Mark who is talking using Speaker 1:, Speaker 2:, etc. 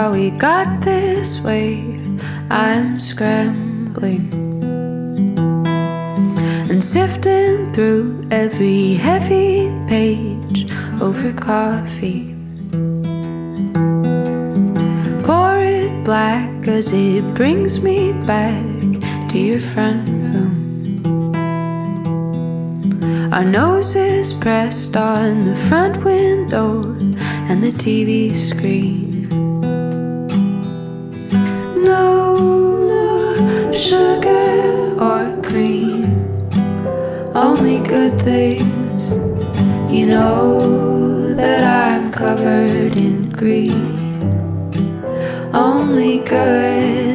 Speaker 1: how we got this way. I'm scrambling and sifting through every heavy page over coffee. Pour it black as it brings me back to your front room. Our noses pressed on the front window and the TV screen. No sugar or cream, only good things. You know that I'm covered in green. Only good